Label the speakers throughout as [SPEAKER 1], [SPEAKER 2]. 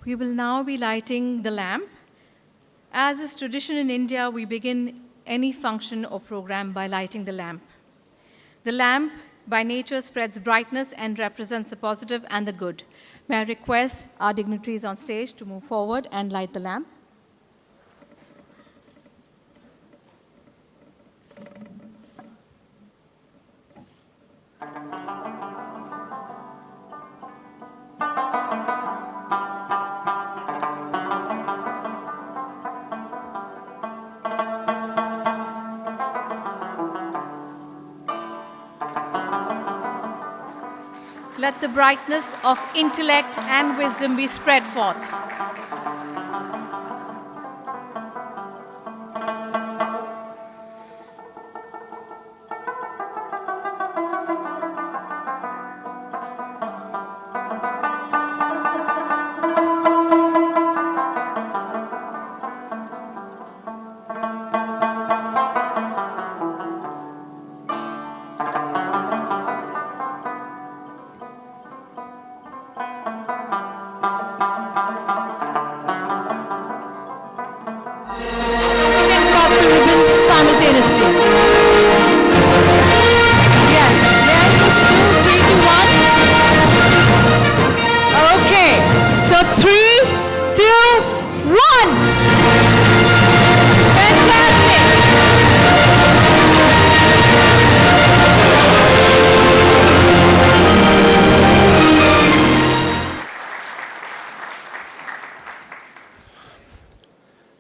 [SPEAKER 1] We will now be lighting the lamp. As is tradition in India, we begin any function or program by lighting the lamp. The lamp, by nature, spreads brightness and represents the positive and the good. May I request our dignitaries on stage to move forward and light the lamp. Let the brightness of intellect and wisdom be spread forth.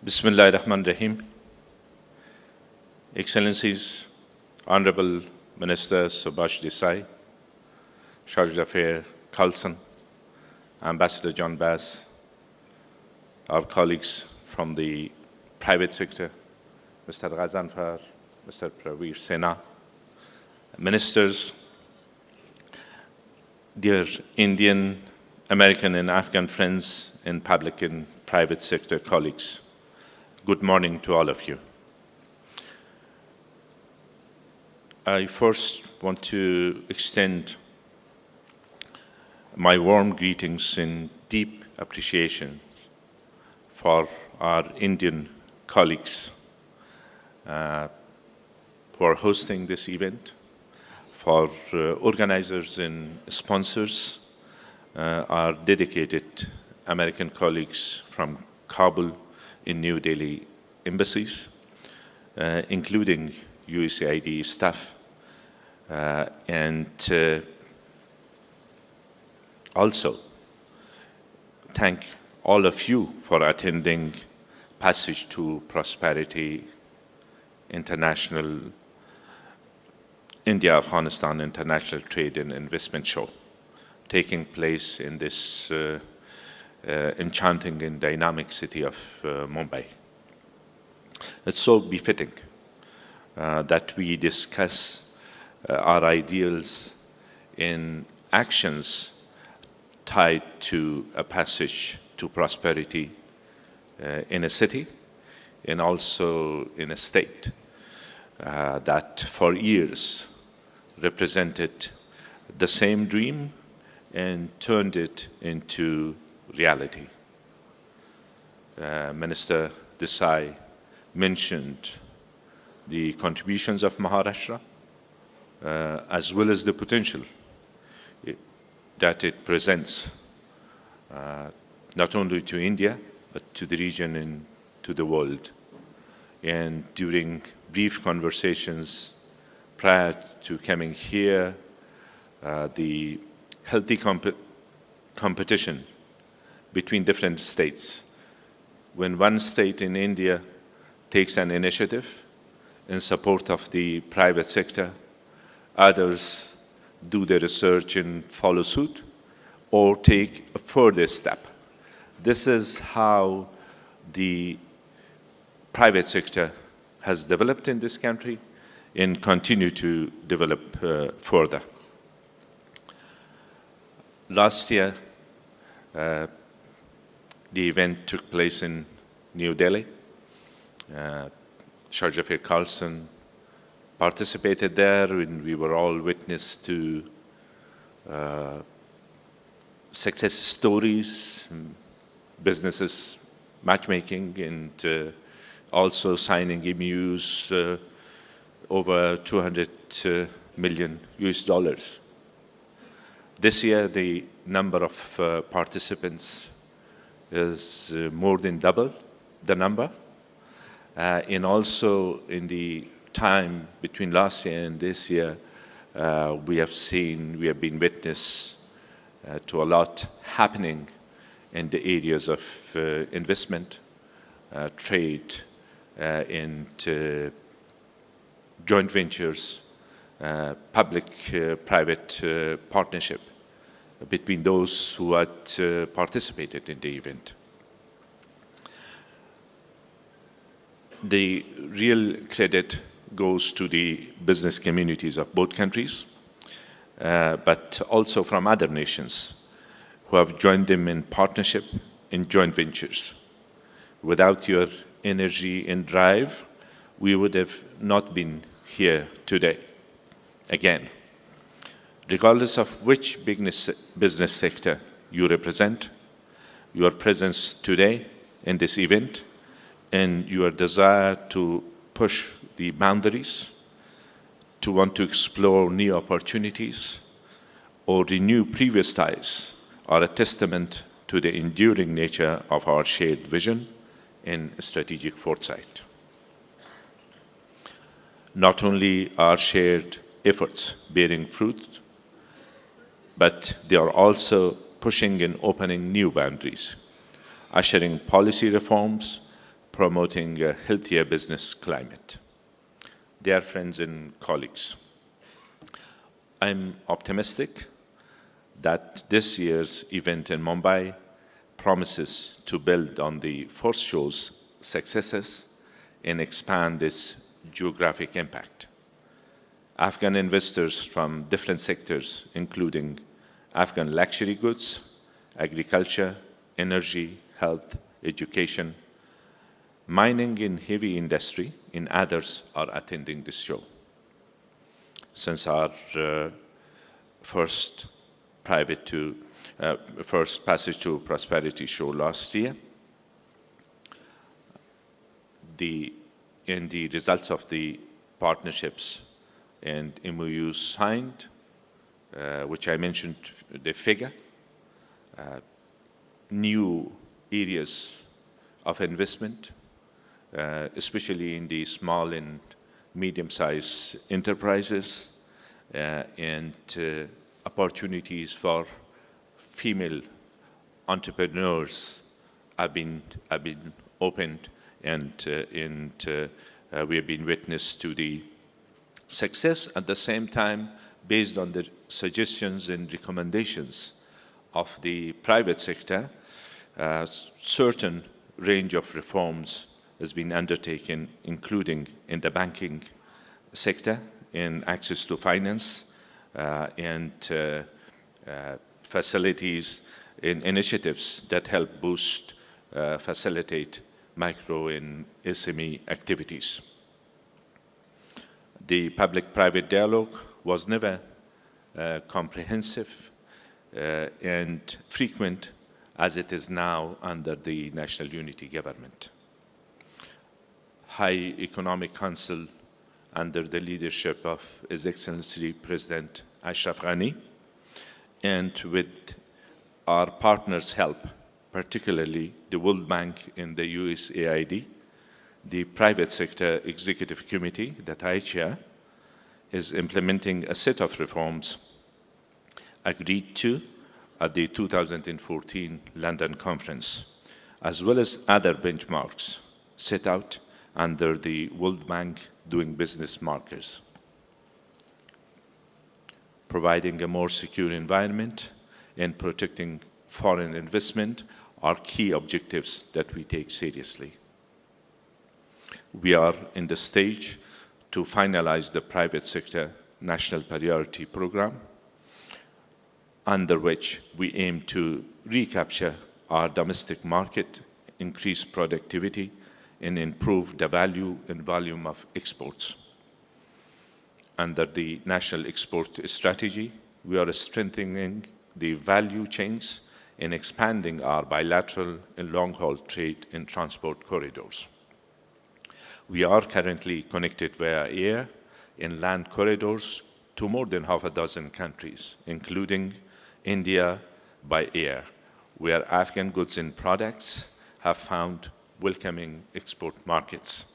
[SPEAKER 2] Bismillahirrahmanirrahim. Excellencies, Honorable Minister Subhash Desai, Charge d'Affaires Carlson, Ambassador John Bass, our colleagues from the private sector, Mr. Ghazanfar, Mr. Praveer Sena, ministers, dear Indian, American, and Afghan friends in public and private sector colleagues. Good morning to all of you. I first want to extend my warm greetings and deep appreciation for our Indian colleagues for hosting this event, for organizers and sponsors, our dedicated American colleagues from Kabul in New Delhi embassies, including USAID staff, and also thank all of you for attending Passage to Prosperity International India-Afghanistan International Trade and Investment Show, taking place in this enchanting and dynamic city of Mumbai. It's so befitting that we discuss our ideals in actions tied to a passage to prosperity in a city and also in a state that for years represented the same dream and turned it into reality. Minister Desai mentioned the contributions of Maharashtra as well as the potential that it presents not only to India but to the region and to the world. And during brief conversations prior to coming here, the healthy competition between different states. When one state in India takes an initiative in support of the private sector, others do the research and follow suit or take a further step. This is how the private sector has developed in this country and continue to develop further. Last year, the event took place in New Delhi. Charge d'Affaires Carlson participated there, and we were all witness to success stories, businesses matchmaking and also signing MOUs over 200 million US dollars. This year, the number of participants is more than double the number. And also in the time between last year and this year, we have been witness to a lot happening in the areas of investment, trade, and joint ventures, public-private partnership between those who had participated in the event. The real credit goes to the business communities of both countries, but also from other nations who have joined them in partnership in joint ventures. Without your energy and drive, we would have not been here today. Again, regardless of which business sector you represent, your presence today in this event and your desire to push the boundaries, to want to explore new opportunities or renew previous ties are a testament to the enduring nature of our shared vision and strategic foresight. Not only are shared efforts bearing fruit, but they are also pushing and opening new boundaries, ushering policy reforms, promoting a healthier business climate. Dear friends and colleagues, I'm optimistic that this year's event in Mumbai promises to build on the first show's successes and expand its geographic impact. Afghan investors from different sectors, including Afghan luxury goods, agriculture, energy, health, education, mining and heavy industry, and others are attending this show. Since our first Passage to Prosperity show last year, the results of the partnerships and MOUs signed, which I mentioned the figure, new areas of investment, especially in the small and medium-sized enterprises, and opportunities for female entrepreneurs have been opened, and we have been witness to the success. At the same time, based on the suggestions and recommendations of the private sector, certain range of reforms has been undertaken, including in the banking sector, in access to finance, and facilities in initiatives that help boost, facilitate micro and SME activities. The public-private dialogue was never comprehensive and frequent as it is now under the National Unity Government. High Economic Council under the leadership of His Excellency President Ashraf Ghani, and with our partners' help, particularly the World Bank and the USAID, the Private Sector Executive Committee that I chair is implementing a set of reforms agreed to at the 2014 London Conference, as well as other benchmarks set out under the World Bank Doing Business markers. Providing a more secure environment and protecting foreign investment are key objectives that we take seriously. We are in the stage to finalize the private sector national priority program, under which we aim to recapture our domestic market, increase productivity, and improve the value and volume of exports. Under the national export strategy, we are strengthening the value chains in expanding our bilateral and long-haul trade and transport corridors. We are currently connected via air and land corridors to more than half a dozen countries, including India by air, where Afghan goods and products have found welcoming export markets.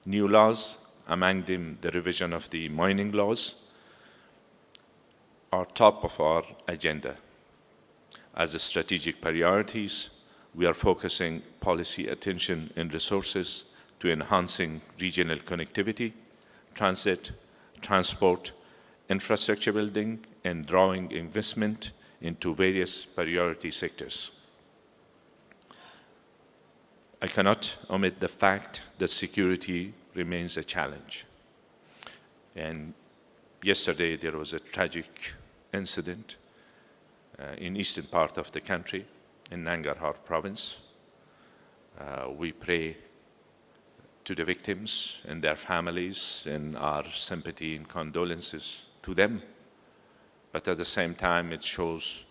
[SPEAKER 2] New laws, among them the revision of the mining laws, are top of our agenda. As strategic priorities, we are focusing policy attention and resources to enhancing regional connectivity, transit, transport, infrastructure building, and drawing investment into various priority sectors. I cannot omit the fact that security remains a challenge. And yesterday there was a tragic incident in eastern part of the country, in Nangarhar province. We pray to the victims and their families and our sympathy and condolences to them. But at the same time, it shows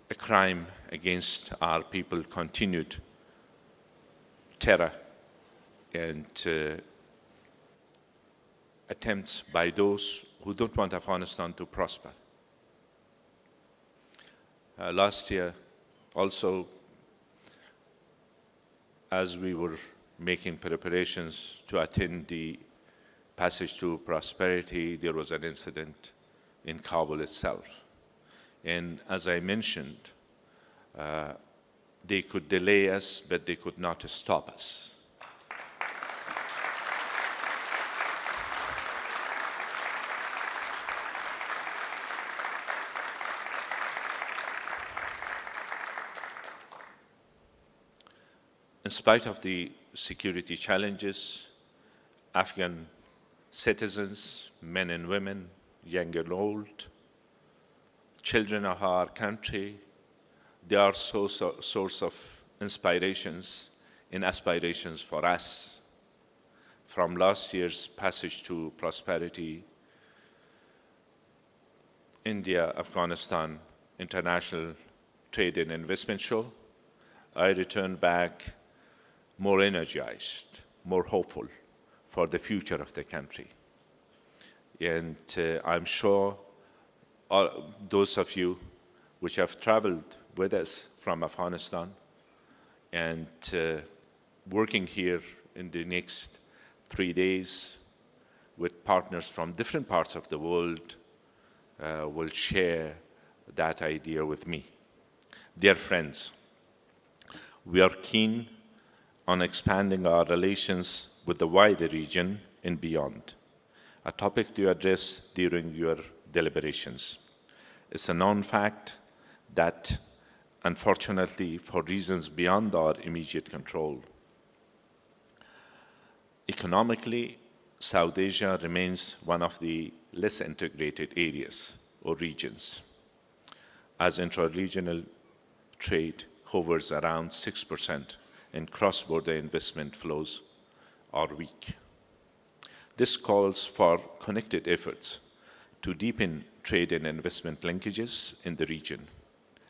[SPEAKER 2] a crime against our people, continued terror and attempts by those who don't want Afghanistan to prosper. Last year, also, as we were making preparations to attend the Passage to Prosperity, there was an incident in Kabul itself. And as I mentioned, they could delay us, but they could not stop us. In spite of the security challenges, Afghan citizens, men and women, young and old, children of our country, they are source of inspirations and aspirations for us. From last year's Passage to Prosperity, India-Afghanistan International Trade and Investment Show, I returned back more energized, more hopeful for the future of the country. And I'm sure those of you which have traveled with us from Afghanistan and working here in the next 3 days with partners from different parts of the world will share that idea with me. Dear friends, we are keen on expanding our relations with the wider region and beyond, a topic to address during your deliberations. It's a known fact that, unfortunately, for reasons beyond our immediate control, economically, South Asia remains one of the less integrated areas or regions, as intra-regional trade hovers around 6% and cross-border investment flows are weak. This calls for connected efforts to deepen trade and investment linkages in the region.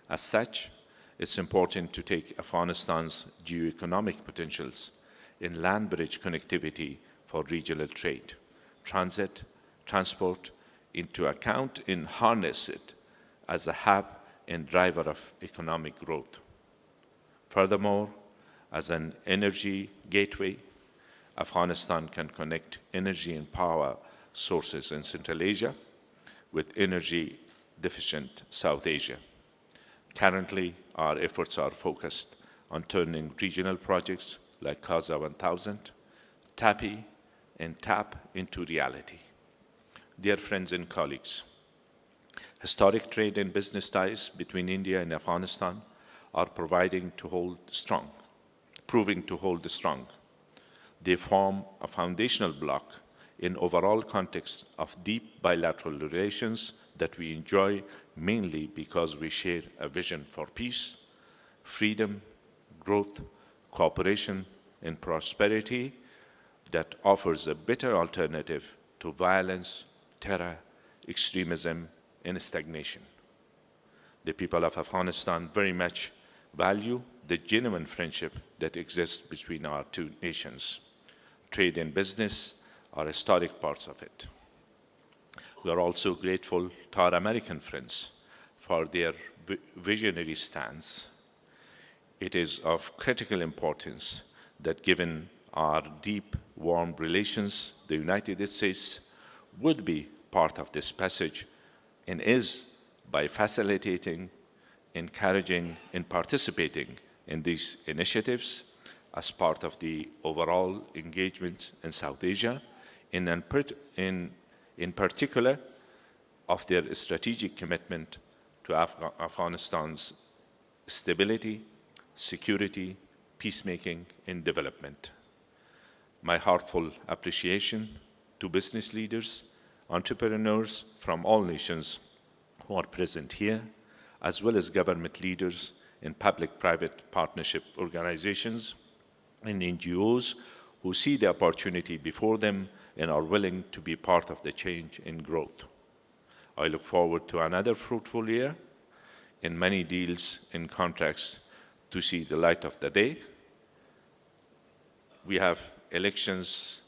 [SPEAKER 2] As such, it's important to take Afghanistan's geo-economic potentials in land bridge connectivity for regional trade, transit, transport into account and harness it as a hub and driver of economic growth. Furthermore, as an energy gateway, Afghanistan can connect energy and power sources in Central Asia with energy-deficient South Asia. Currently, our efforts are focused on turning regional projects like Khaza 1000, TAPI, and TAP into reality. Dear friends and colleagues, historic trade and business ties between India and Afghanistan are proving to hold strong. They form a foundational block in overall context of deep bilateral relations that we enjoy mainly because we share a vision for peace, freedom, growth, cooperation, and prosperity that offers a better alternative to violence, terror, extremism, and stagnation. the people of Afghanistan very much value the genuine friendship that exists between our two nations. Trade and business are historic parts of it. We are also grateful to our American friends for their visionary stance. It is of critical importance that given our deep, warm relations, the United States would be part of this passage and is by facilitating, encouraging, and participating in these initiatives as part of the overall engagement in South Asia, in particular of their strategic commitment to Afghanistan's stability, security, peacemaking, and development. My heartfelt appreciation to business leaders, entrepreneurs from all nations who are present here, as well as government leaders and public-private partnership organizations and NGOs who see the opportunity before them and are willing to be part of the change and growth. I look forward to another fruitful year and many deals and contracts to see the light of the day. We have elections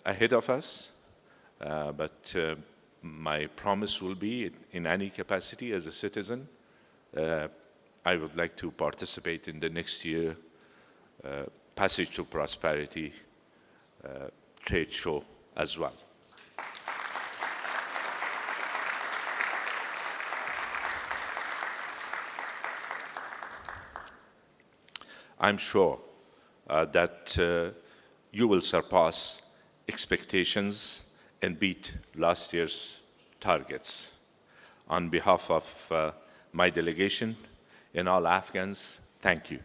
[SPEAKER 2] ahead of us, but my promise will be, in any capacity as a citizen, I would like to participate in the next year Passage to Prosperity trade show as well. I'm sure that you will surpass expectations and beat last year's targets. On behalf of my delegation and all Afghans, thank you.